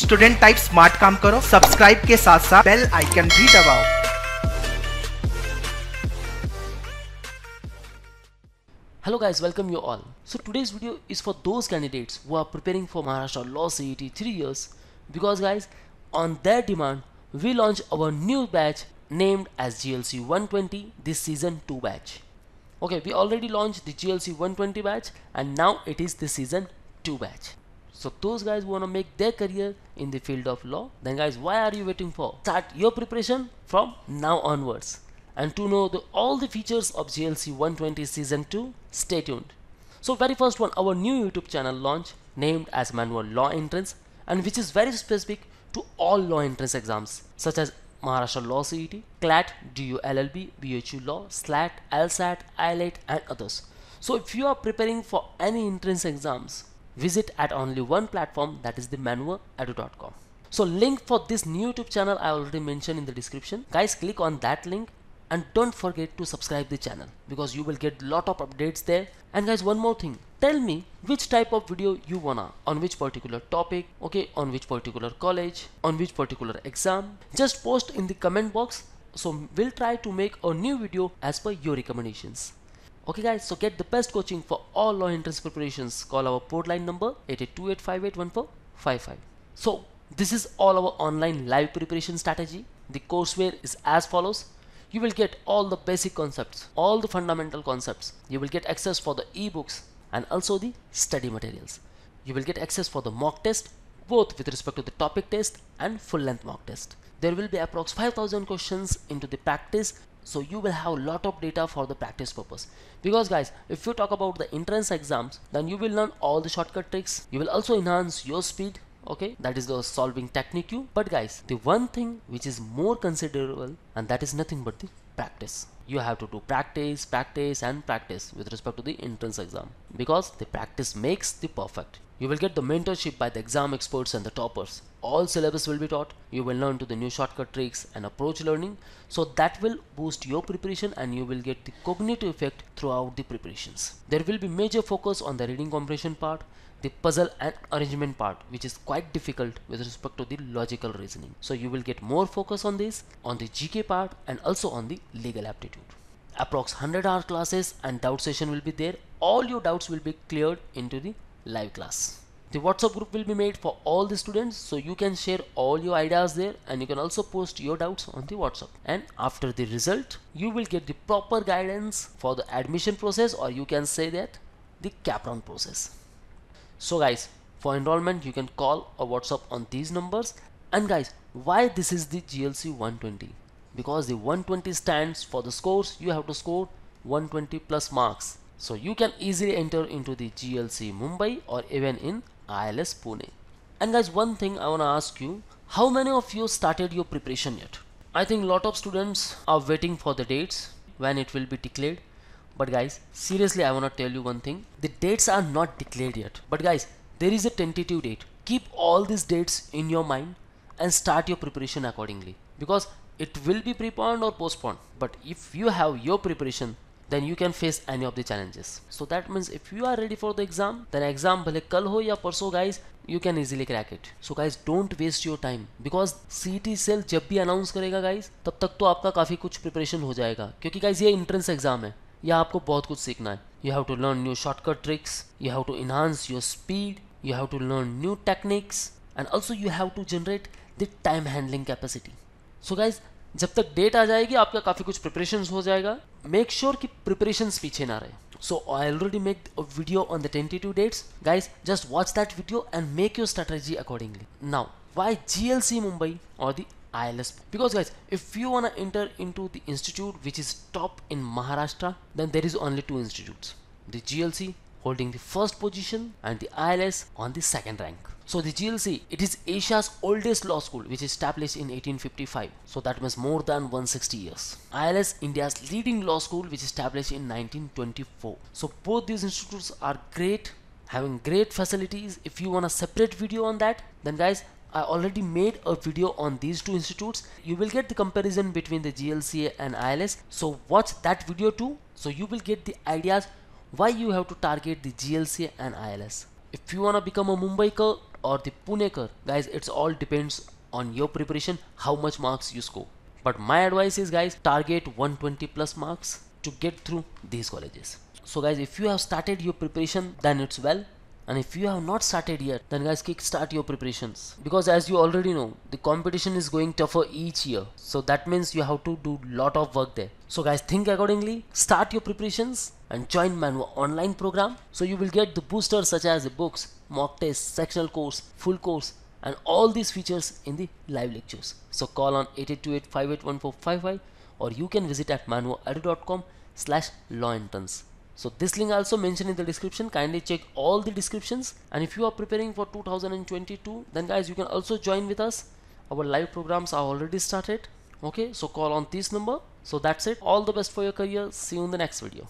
Student type smart काम करो, subscribe के साथ साथ बेल आइकन भी दबाओ। Hello guys, welcome you all. So today's video is for those candidates who are preparing for Maharashtra Law CET 3 years, because guys, on their demand we launch our new batch named as GLC 120, this season 2 batch. Okay, we already launched the GLC 120 batch and now it is the season 2 batch. So those guys who want to make their career in the field of law, then guys, why are you waiting for? Start your preparation from now onwards. And to know all the features of GLC 120 season 2, stay tuned. So very first one, our new YouTube channel launch named as Manual Law Entrance, and which is very specific to all law entrance exams such as Maharashtra Law CET, CLAT, DU LLB, BHU Law, SLAT, LSAT, ILAT and others. So if you are preparing for any entrance exams, visit at only one platform, that is the manualedu.com. So link for this new YouTube channel I already mentioned in the description. Guys, click on that link and don't forget to subscribe the channel because you will get lot of updates there. And guys, one more thing, tell me which type of video you wanna, on which particular topic, okay, on which particular college, on which particular exam. Just post in the comment box, so we'll try to make a new video as per your recommendations. Okay guys, so get the best coaching for all law entrance preparations. Call our port line number 8828581455. So this is all our online live preparation strategy. The courseware is as follows. You will get all the basic concepts, all the fundamental concepts. You will get access for the ebooks and also the study materials. You will get access for the mock test, both with respect to the topic test and full length mock test. There will be approx 5,000 questions into the practice, so you will have a lot of data for the practice purpose. Because guys, if you talk about the entrance exams, then you will learn all the shortcut tricks. You will also enhance your speed, okay, that is the solving technique. But guys, the one thing which is more considerable, and that is nothing but the practice. You have to do practice, practice and practice with respect to the entrance exam, because the practice makes the perfect. You will get the mentorship by the exam experts and the toppers. All syllabus will be taught. You will learn to the new shortcut tricks and approach learning, so that will boost your preparation and you will get the cognitive effect throughout the preparations. There will be major focus on the reading comprehension part, the puzzle and arrangement part, which is quite difficult with respect to the logical reasoning. So you will get more focus on this, on the GK part and also on the legal aptitude. Approx 100-hour classes and doubt session will be there. All your doubts will be cleared into the live class. The WhatsApp group will be made for all the students, so you can share all your ideas there and you can also post your doubts on the WhatsApp. And after the result, you will get the proper guidance for the admission process, or you can say that the cap round process. So guys, for enrollment you can call or WhatsApp on these numbers. And guys, why this is the GLC 120? Because the 120 stands for the scores. You have to score 120 plus marks, so you can easily enter into the GLC Mumbai or even in ILS Pune. And guys, one thing I want to ask you, how many of you started your preparation yet? I think lot of students are waiting for the dates when it will be declared. But guys, seriously, I want to tell you one thing, the dates are not declared yet, but guys, there is a tentative date. Keep all these dates in your mind and start your preparation accordingly, because it will be preponed or postponed. But if you have your preparation, then you can face any of the challenges. So that means if you are ready for the exam, then exam bhale kal ho ya parso guys, you can easily crack it. So guys, don't waste your time, because CET cell जब भी announce करेगा guys, तब तक तो आपका काफी कुछ preparation हो जाएगा, क्योंकि गाइज ये एंट्रेंस एग्जाम है, या आपको बहुत कुछ सीखना है. You have to learn new shortcut tricks, you have to enhance your speed, you have to learn new techniques, and also you have to generate the time handling capacity. So guys, जब तक date आ जाएगी आपका काफी कुछ preparations हो जाएगा. Make sure कि preparations पीछे ना रहे. So I already made a video on the tentative dates. Guys, just watch that video and make your strategy accordingly. Now, why GLC Mumbai or the ILS? Because guys, if you wanna enter into the institute which is top in Maharashtra, then there is only two institutes. The GLC holding the first position and the ILS on the second rank. So the GLC, it is Asia's oldest law school, which is established in 1855. So that means more than 160 years. ILS, India's leading law school, which is established in 1924. So both these institutes are great, having great facilities. If you want a separate video on that, then guys, I already made a video on these two institutes. You will get the comparison between the GLC and ILS. So watch that video too. So you will get the ideas why you have to target the GLC and ILS. if you wanna become a Mumbaikar or the Punekar, guys, it's all depends on your preparation, how much marks you score. But my advice is, guys, target 120 plus marks to get through these colleges. So guys, if you have started your preparation, then it's well. And if you have not started yet, then guys, kickstart your preparations, because as you already know, the competition is going tougher each year. So that means you have to do lot of work there. So guys, think accordingly, start your preparations and join Manua online program. So you will get the boosters such as the books, mock tests, sectional course, full course, and all these features in the live lectures. So call on 8828581455, or you can visit at manuaedu.com/lawentrance. So this link also mentioned in the description. Kindly check all the descriptions. And if you are preparing for 2022, then guys, you can also join with us. Our live programs are already started. Okay, so call on this number. So that's it. All the best for your career. See you in the next video.